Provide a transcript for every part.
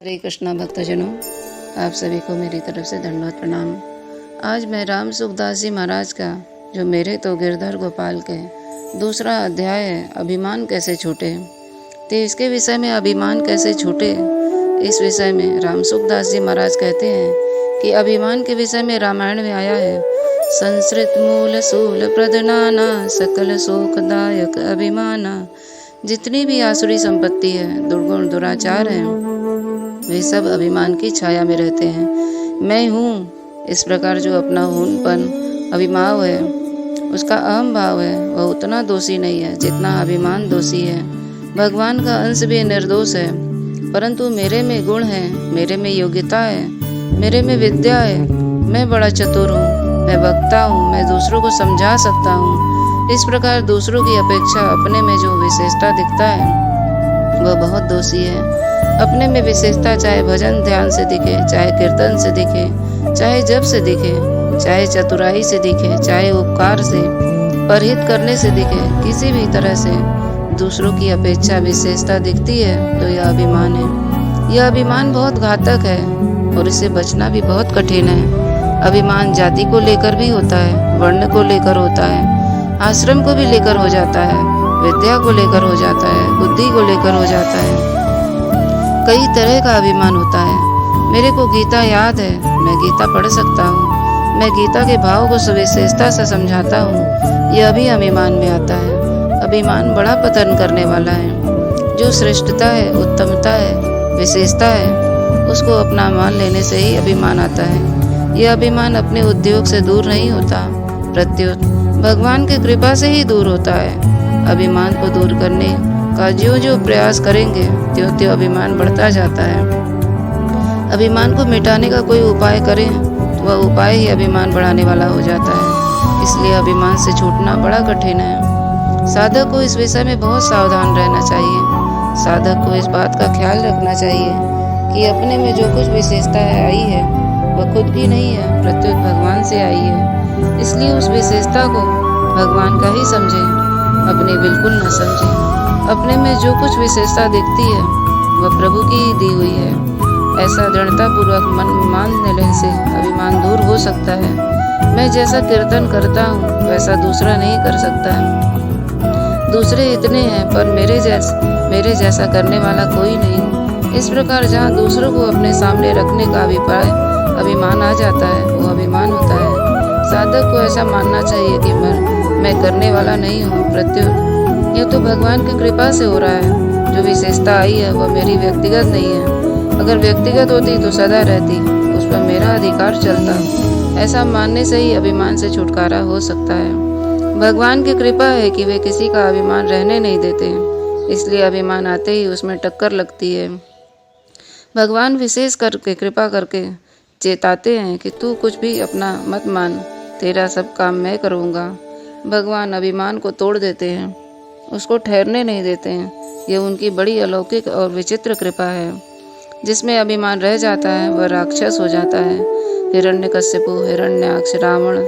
हरे कृष्णा भक्तजनों, आप सभी को मेरी तरफ से दंडवत प्रणाम। आज मैं राम सुखदास जी महाराज का जो मेरे तो गिरधर गोपाल के दूसरा अध्याय है, अभिमान कैसे छूटे। तो इसके विषय में अभिमान कैसे छूटे, इस विषय में राम सुखदास जी महाराज कहते हैं कि अभिमान के विषय में रामायण में आया है, संस्कृत मूल सूल प्रदनाना सकल शोकदायक अभिमाना। जितनी भी आसुरी संपत्ति है, दुर्गुण दुराचार है, वे सब अभिमान की छाया में रहते हैं। मैं हूँ, इस प्रकार जो अपना हूनपन अभिमान है, उसका अहम भाव है, वह उतना दोषी नहीं है जितना अभिमान दोषी है। भगवान का अंश भी निर्दोष है, परंतु मेरे में गुण है, मेरे में योग्यता है, मेरे में विद्या है, मैं बड़ा चतुर हूँ, मैं वक्ता हूँ, मैं दूसरों को समझा सकता हूँ। इस प्रकार दूसरों की अपेक्षा अपने में जो विशेषता दिखता है वह बहुत दोषी है। अपने में विशेषता चाहे भजन ध्यान से दिखे, चाहे कीर्तन से दिखे, चाहे जप से दिखे, चाहे चतुराई से दिखे, चाहे उपकार से, परहित करने से दिखे, किसी भी तरह से दूसरों की अपेक्षा विशेषता दिखती है तो यह अभिमान है। यह अभिमान बहुत घातक है और इससे बचना भी बहुत कठिन है। अभिमान जाति को लेकर भी होता है, वर्ण को लेकर होता है, आश्रम को भी लेकर हो जाता है, विद्या को लेकर हो जाता है, बुद्धि को लेकर हो जाता है। कई तरह का अभिमान होता है। मेरे को गीता याद है, मैं गीता पढ़ सकता हूँ, मैं गीता के भाव को सुविशेषता से समझाता हूँ, यह भी अभिमान में आता है। अभिमान बड़ा पतन करने वाला है। जो श्रेष्ठता है, उत्तमता है, विशेषता है, उसको अपना मान लेने से ही अभिमान आता है। यह अभिमान अपने उद्योग से दूर नहीं होता, प्रत्युत भगवान की कृपा से ही दूर होता है। अभिमान को दूर करने का जो जो प्रयास करेंगे त्यों त्यों अभिमान बढ़ता जाता है। अभिमान को मिटाने का कोई उपाय करें तो वह उपाय ही अभिमान बढ़ाने वाला हो जाता है। इसलिए अभिमान से छूटना बड़ा कठिन है। साधक को इस विषय में बहुत सावधान रहना चाहिए। साधक को इस बात का ख्याल रखना चाहिए कि अपने में जो कुछ विशेषता आई है वह खुद की नहीं है, प्रत्युत भगवान से आई है। इसलिए उस विशेषता को भगवान का ही समझे, अपने बिल्कुल न समझे। अपने में जो कुछ विशेषता दिखती है वह प्रभु की ही दी हुई है। ऐसा दृढ़ता पूर्वक मन मान लेने से अभिमान दूर हो सकता है। मैं जैसा कीर्तन करता हूँ वैसा दूसरा नहीं कर सकता है। दूसरे इतने हैं पर मेरे जैसा करने वाला कोई नहीं। इस प्रकार जहाँ दूसरों को अपने सामने रखने का अभिमान आ जाता है वो अभिमान होता है। साधक को ऐसा मानना चाहिए कि मैं करने वाला नहीं हूँ, प्रत्युत यह तो भगवान की कृपा से हो रहा है। जो विशेषता आई है वह मेरी व्यक्तिगत नहीं है। अगर व्यक्तिगत होती तो सदा रहती, उस पर मेरा अधिकार चलता। ऐसा मानने से ही अभिमान से छुटकारा हो सकता है। भगवान की कृपा है कि वे किसी का अभिमान रहने नहीं देते, इसलिए अभिमान आते ही उसमें टक्कर लगती है। भगवान विशेष करके कृपा करके चेताते हैं कि तू कुछ भी अपना मत मान, तेरा सब काम मैं करूँगा। भगवान अभिमान को तोड़ देते हैं, उसको ठहरने नहीं देते हैं। ये उनकी बड़ी अलौकिक और विचित्र कृपा है। जिसमें अभिमान रह जाता है वह राक्षस हो जाता है। हिरण्यकश्यपु, हिरण्याक्ष, रावण,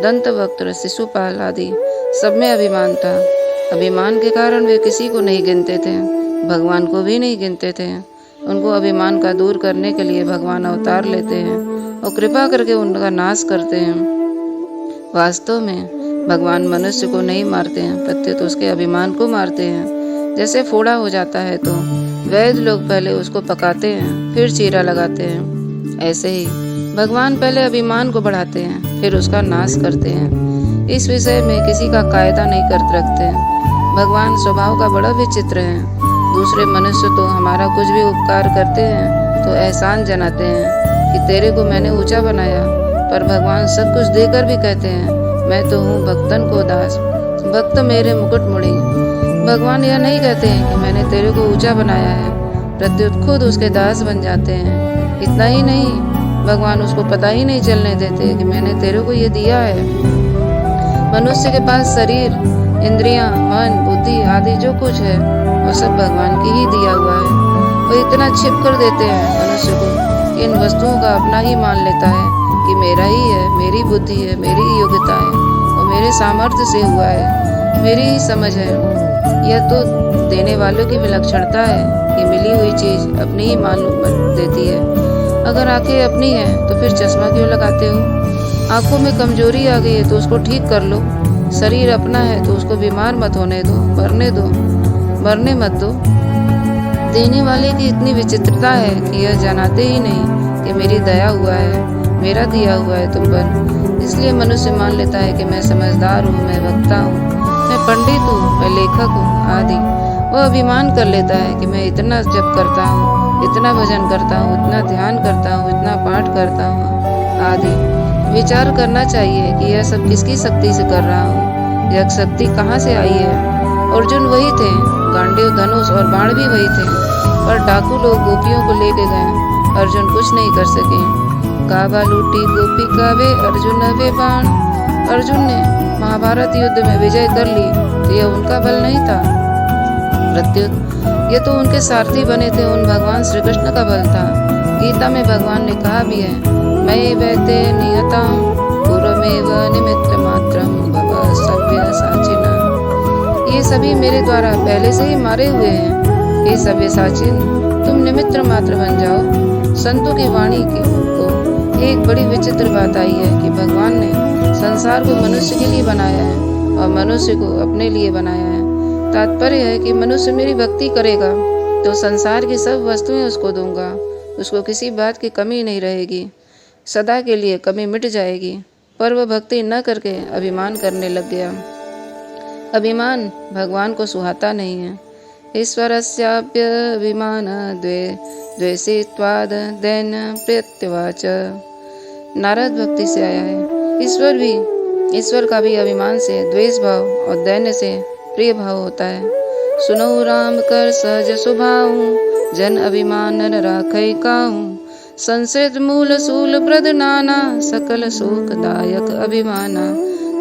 दंतवक्त्र, शिशुपाल आदि सब में अभिमान था। अभिमान के कारण वे किसी को नहीं गिनते थे, भगवान को भी नहीं गिनते थे। उनको अभिमान का दूर करने के लिए भगवान अवतार लेते हैं और कृपा करके उनका नाश करते हैं। वास्तव में भगवान मनुष्य को नहीं मारते हैं, प्रत्युत उसके अभिमान को मारते हैं। जैसे फोड़ा हो जाता है तो वैद्य लोग पहले उसको पकाते हैं, फिर चीरा लगाते हैं। ऐसे ही भगवान पहले अभिमान को बढ़ाते हैं, फिर उसका नाश करते हैं। इस विषय में किसी का कायदा नहीं कर रखते हैं। भगवान स्वभाव का बड़ा विचित्र है। दूसरे मनुष्य तो हमारा कुछ भी उपकार करते हैं तो एहसान जनाते हैं कि तेरे को मैंने ऊंचा बनाया, पर भगवान सब कुछ देकर भी कहते हैं मैं तो हूँ भक्तन को दास, भक्त मेरे मुकुट मुड़ी। भगवान यह नहीं कहते हैं कि मैंने तेरे को ऊंचा बनाया है, प्रत्युत खुद उसके दास बन जाते हैं। इतना ही नहीं, भगवान उसको पता ही नहीं चलने देते कि मैंने तेरे को ये दिया है। मनुष्य के पास शरीर, इंद्रियां, मन, बुद्धि आदि जो कुछ है वो सब भगवान की ही दिया हुआ है। वो इतना छिप कर देते हैं मनुष्य को कि इन वस्तुओं का अपना ही मान लेता है कि मेरा ही है, मेरी बुद्धि है, मेरी योग्यता है और मेरे सामर्थ्य से हुआ है। मेरी ही समझ है। यह तो देने वालों की विलक्षणता है कि मिली हुई चीज अपनी ही मालूम देती है। अगर आंखें अपनी हैं तो फिर चश्मा क्यों लगाते हो? आंखों में कमजोरी आ गई है तो उसको ठीक कर लो। शरीर अपना है तो उसको बीमार मत होने दो, मरने मत दो। देने वाले की इतनी विचित्रता है कि यह जनाते ही नहीं कि मेरी दया हुआ है, मेरा दिया हुआ है तुम पर। इसलिए मनुष्य मान लेता है कि मैं समझदार हूँ, मैं वक्ता हूँ, मैं पंडित हूँ, मैं लेखक हूँ आदि। वह अभिमान कर लेता है कि मैं इतना जप करता हूँ, इतना भजन करता हूँ, इतना ध्यान करता हूँ, इतना पाठ करता हूँ आदि। विचार करना चाहिए कि यह सब किसकी शक्ति से कर रहा हूँ। यह शक्ति कहाँ से आई है? अर्जुन वही थे, गांडीव, धनुष और बाण भी वही थे, पर डाकू लोग गोपियों को लेके गए। अर्जुन कुछ नहीं कर सके। काबा लूटी गोपी कावे अर्जुन वे बाण। अर्जुन ने महाभारत युद्ध में विजय कर ली तो यह उनका बल नहीं था। प्रत्युत ये तो उनके सारथी बने थे, उन भगवान श्री कृष्ण का बल था। गीता में भगवान ने कहा भी है, मैं वैते नियतां पूर्वमेव निमित्त मात्रम भव सव्य साचिना। ये सभी मेरे द्वारा पहले से ही मारे हुए हैं। हे सव्य साचिन, तुम निमित्त मात्र बन जाओ। संतों की वाणी को एक बड़ी विचित्र बात आई है कि भगवान ने संसार को मनुष्य के लिए बनाया है और मनुष्य को अपने लिए बनाया है। तात्पर्य है कि मनुष्य मेरी भक्ति करेगा तो संसार की सब वस्तुएं उसको दूंगा, उसको किसी बात की कमी नहीं रहेगी, सदा के लिए कमी मिट जाएगी। पर वह भक्ति न करके अभिमान करने लग गया। अभिमान भगवान को सुहाता नहीं है। ईश्वरस्याप्यभिमान द्वेषित्वाद दैन प्रत्यवाच। नारद भक्ति से आया है। ईश्वर का भी अभिमान से द्वेष भाव और दैन्य से प्रिय भाव होता है। सुनो राम कर सहज स्वभाव, जन अभिमान न राखै काहू। संसृत मूल सूल प्रद नाना, सकल शोकदायक अभिमाना।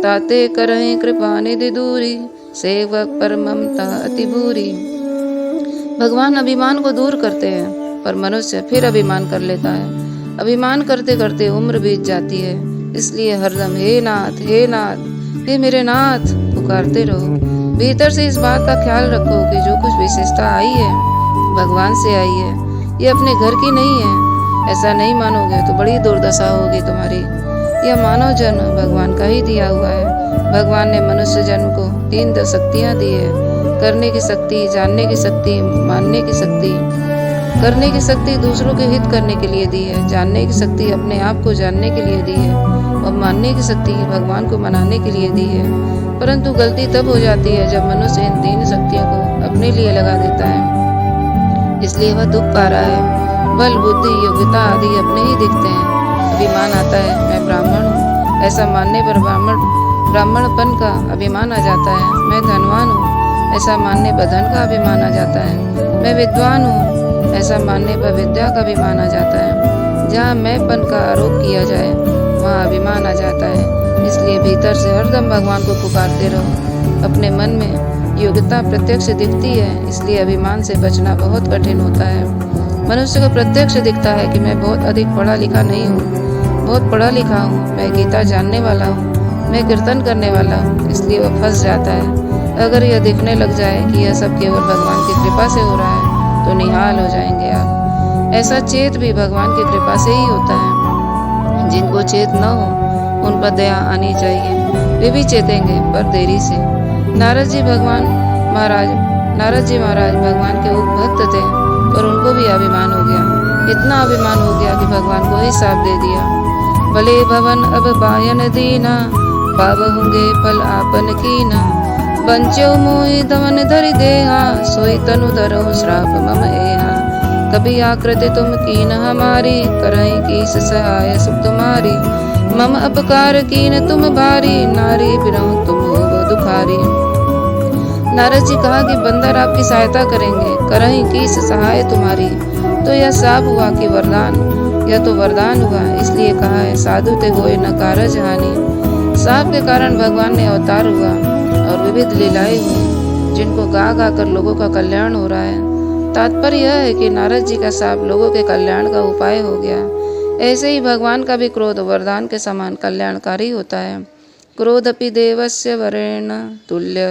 ताते करहि कृपा निधि दूरी, सेवक पर ममता अति भूरी। भगवान अभिमान को दूर करते हैं, पर मनुष्य फिर अभिमान कर लेता है। अभिमान करते करते उम्र बीत जाती है। इसलिए हरदम हे नाथ, हे नाथ, हे मेरे नाथ पुकारते रहो। भीतर से इस बात का ख्याल रखो कि जो कुछ विशेषता आई है भगवान से आई है, ये अपने घर की नहीं है। ऐसा नहीं मानोगे तो बड़ी दुर्दशा होगी तुम्हारी। यह मानव जन्म भगवान का ही दिया हुआ है। भगवान ने मनुष्य जन्म को 3 शक्तियाँ दी है, करने की शक्ति, जानने की शक्ति, मानने की शक्ति। करने की शक्ति दूसरों के हित करने के लिए दी है, जानने की शक्ति अपने आप को जानने के लिए दी है और मानने की शक्ति भगवान को मनाने के लिए दी है। परंतु गलती तब हो जाती है जब मनुष्य इन 3 शक्तियों को अपने लिए लगा देता है। इसलिए वह दुख पा रहा है। बल, बुद्धि, योग्यता आदि अपने ही दिखते हैं। अभिमान आता है, मैं ब्राह्मण हूँ, ऐसा मानने पर ब्राह्मणपन का अभिमान आ जाता है। मैं धनवान हूँ, ऐसा मानने पर धन का अभिमान आ जाता है। मैं विद्वान हूँ, ऐसा मानने पर विद्या का अभिमान आ जाता है। जहाँ मैंपन का आरोप किया जाए वहाँ अभिमान आ जाता है। इसलिए भीतर से हरदम भगवान को पुकारते रहो। अपने मन में योग्यता प्रत्यक्ष दिखती है, इसलिए अभिमान से बचना बहुत कठिन होता है। मनुष्य को प्रत्यक्ष दिखता है कि मैं बहुत अधिक पढ़ा लिखा नहीं हूँ, बहुत पढ़ा लिखा हूँ, मैं गीता जानने वाला हूँ, मैं कीर्तन करने वाला हूँ, इसलिए वह फंस जाता है। अगर यह दिखने लग जाए कि यह सब केवल भगवान की कृपा से हो रहा है तो निहाल हो जाएंगे आप। ऐसा चेत भी भगवान की कृपा से ही होता है। जिनको चेत न हो उन पर दया आनी चाहिए, वे भी चेतेंगे पर देरी से। नारद जी महाराज भगवान के भक्त थे, पर उनको भी अभिमान हो गया। इतना अभिमान हो गया कि भगवान को ही साथ दे दिया। भले भवन अब बायन दीना, पावहुंगे फल आपन कीना। बंच्यो मोहि दमन धरि देहा, सोई तनु धरो श्राप मम एहा। कभी आकृति तुम कीन हमारी, करहि कीस सहाय सुख तुम्हारी। मम अपकार कीन तुम भारी, नारी बिरहु तुम हो दुखारी। नारद जी कहा कि बंदर आपकी सहायता करेंगे, करहि कीस सहाय तुम्हारी। तो यह साप हुआ कि वरदान? यह तो वरदान हुआ, इसलिए कहा है साधु ते होए न कारज हानि। साप के कारण भगवान ने अवतार हुआ और विविध लीलाएं हुई, जिनको गा गा कर लोगों का कल्याण हो रहा है। तात्पर्य यह है कि नारद जी का शाप लोगों के कल्याण का उपाय हो गया। ऐसे ही भगवान का भी क्रोध वरदान के समान कल्याणकारी होता है। क्रोधपि देवस्य वरेण तुल्य।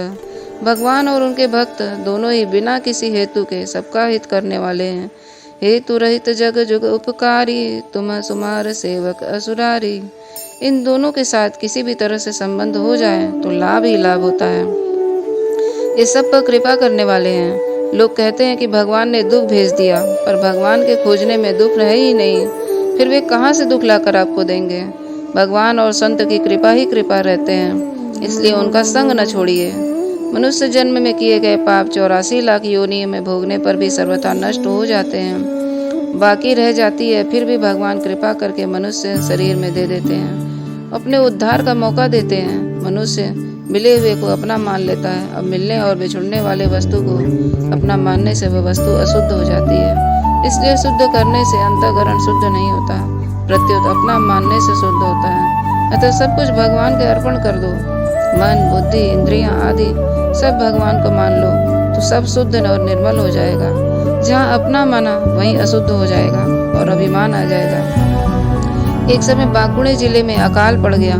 भगवान और उनके भक्त दोनों ही बिना किसी हेतु के सबका हित करने वाले हैं। हेतु रहित जग जुग उपकारी, तुम सुमार सेवक असुरारी। इन दोनों के साथ किसी भी तरह से संबंध हो जाए तो लाभ ही लाभ होता है। ये सब पर कृपा करने वाले हैं। लोग कहते हैं कि भगवान ने दुख भेज दिया, पर भगवान के खोजने में दुख है ही नहीं, फिर वे कहाँ से दुख लाकर आपको देंगे। भगवान और संत की कृपा ही कृपा रहते हैं, इसलिए उनका संग न छोड़िए। मनुष्य जन्म में किए गए पाप 84 लाख योनियों में भोगने पर भी सर्वथा नष्ट हो जाते हैं। बाकी रह जाती है, फिर भी भगवान कृपा करके मनुष्य शरीर में दे देते हैं, अपने उद्धार का मौका देते हैं। मनुष्य मिले हुए को अपना मान लेता है। अब मिलने और बिछुड़ने वाले वस्तु को अपना मानने से वह वस्तु अशुद्ध हो जाती है। इसलिए शुद्ध करने से अंतःकरण शुद्ध नहीं होता, प्रत्युत अपना मानने से शुद्ध होता है। अतः सब कुछ भगवान के अर्पण कर दो। मन, बुद्धि, इंद्रियां आदि सब भगवान को मान लो तो सब शुद्ध और निर्मल हो जाएगा। जहाँ अपना माना वहीं अशुद्ध हो जाएगा और अभिमान आ जाएगा। एक समय बांकुड़े जिले में अकाल पड़ गया।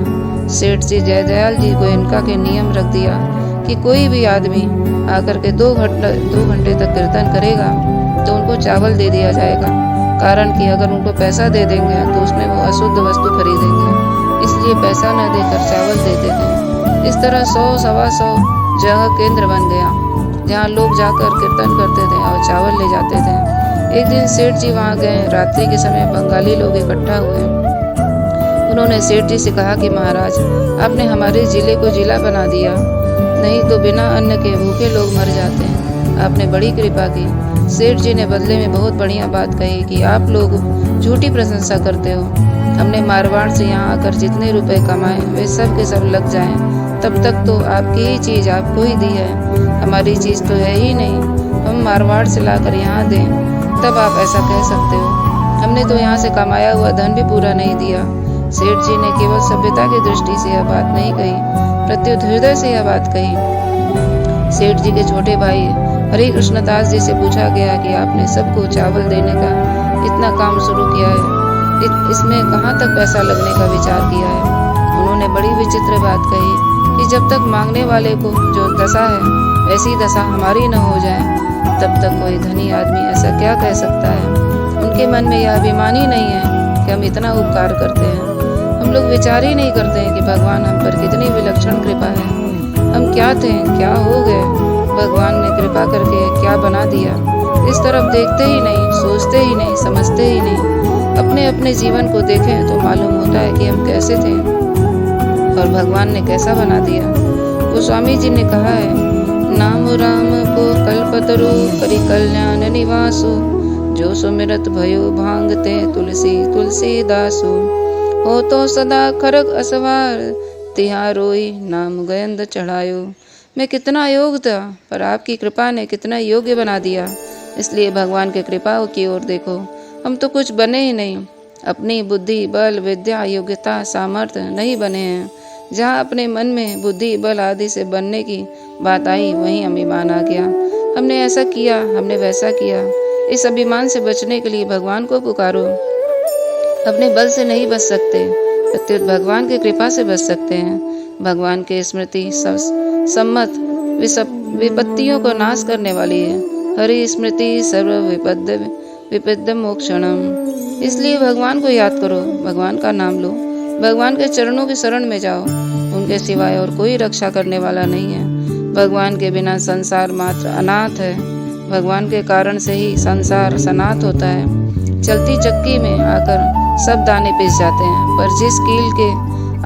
सेठ जी जयदयाल जी को इनका के नियम रख दिया कि कोई भी आदमी आकर के 2 घंटे तक कीर्तन करेगा तो उनको चावल दे दिया जाएगा। कारण कि अगर उनको पैसा दे देंगे तो उसमें वो अशुद्ध वस्तु खरीदेंगे, इसलिए पैसा न देकर चावल देते थे। इस तरह 100 सवा 100 जगह केंद्र बन गया, जहाँ लोग जाकर कीर्तन करते थे और चावल ले जाते थे। एक दिन सेठ जी वहाँ गए। रात्रि के समय बंगाली लोग इकट्ठा हुए। उन्होंने सेठ जी से कहा कि महाराज, आपने हमारे जिले को जिला बना दिया, नहीं तो बिना अन्न के भूखे लोग मर जाते हैं। आपने बड़ी कृपा की। सेठ जी ने बदले में बहुत बढ़िया बात कही कि आप लोग झूठी प्रशंसा करते हो। हमने मारवाड़ से यहाँ आकर जितने रुपए कमाए वे सब के सब लग जाएं, तब तक तो आपकी ही चीज आपको ही दी है, हमारी चीज तो है ही नहीं। हम मारवाड़ से लाकर यहाँ दें तब आप ऐसा कह सकते हो। हमने तो यहाँ से कमाया हुआ धन भी पूरा नहीं दिया। सेठ जी ने केवल सभ्यता की दृष्टि से यह बात नहीं कही, प्रत्युत हृदय से यह बात कही। सेठ जी के छोटे भाई हरे कृष्णदास जी से पूछा गया कि आपने सबको चावल देने का इतना काम शुरू किया है, इसमें कहाँ तक पैसा लगने का विचार किया है। उन्होंने बड़ी विचित्र बात कही कि जब तक मांगने वाले को जो दशा है वैसी दशा हमारी न हो जाए तब तक कोई धनी आदमी ऐसा क्या कह सकता है। उनके मन में यह अभिमान ही नहीं है कि हम इतना उपकार करते हैं। हम लोग विचार ही नहीं करते हैं कि भगवान हम पर कितनी विलक्षण कृपा है। हम क्या थे, क्या हो गए, भगवान ने कृपा करके क्या बना दिया, इस तरफ देखते ही नहीं, सोचते ही नहीं, समझते ही नहीं। अपने अपने जीवन को देखें तो मालूम होता है कि हम कैसे थे और भगवान ने कैसा बना दिया। गोस्वामी जी ने कहा है, नाम राम को कल्पतरु करि कल्याण निवासु, जो सुमिरत भयो भांगते तुलसी तुलसीदासु। हो तो सदा खरग असवार, तिहारोई नाम गयंद चढ़ायो। मैं कितना अयोग्य था, पर आपकी कृपा ने कितना योग्य बना दिया। इसलिए भगवान की कृपा की ओर देखो। हम तो कुछ बने ही नहीं, अपनी बुद्धि, बल, विद्या, योग्यता, सामर्थ्य नहीं बने हैं। जहाँ अपने मन में बुद्धि, बल आदि से बनने की बात आई वहीं अभिमान आ गया। हमने ऐसा किया, हमने वैसा किया। इस अभिमान से बचने के लिए भगवान को पुकारो। अपने बल से नहीं बच सकते, प्रत्युत भगवान की कृपा से बच सकते हैं। भगवान की स्मृति सम्मत विपत्तियों को नाश करने वाली है। हरि स्मृति सर्व विपद मोक्षणम। इसलिए भगवान को याद करो, भगवान का नाम लो, भगवान के चरणों की शरण में जाओ। उनके सिवाय और कोई रक्षा करने वाला नहीं है। भगवान के बिना संसार मात्र अनाथ है। भगवान के कारण से ही संसार सनाथ होता है। चलती चक्की में आकर सब दाने पिस जाते हैं, पर जिस कील के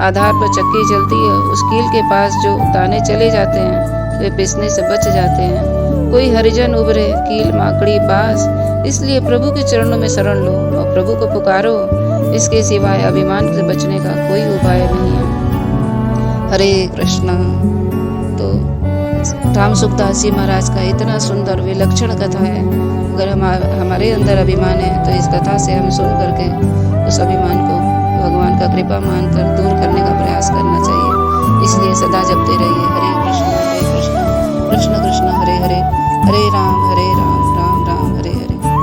आधार पर चक्की चलती है उस कील के पास जो दाने चले जाते हैं वे पिसने से बच जाते हैं। कोई हरिजन उभरे कील माकड़ी पास, इसलिए प्रभु के चरणों में शरण लो और प्रभु को पुकारो। इसके सिवाय अभिमान से बचने का कोई उपाय नहीं है। हरे कृष्णा। तो राम सुखदास जी महाराज का इतना सुंदर विलक्षण कथा है। अगर हमारे अंदर अभिमान है तो इस कथा से हम सुन करके उस अभिमान को भगवान का कृपा मानकर दूर करने का प्रयास करना चाहिए। इसलिए सदा जपते रहिए हरे कृष्ण कृष्ण कृष्ण हरे हरे, हरे राम राम राम हरे हरे।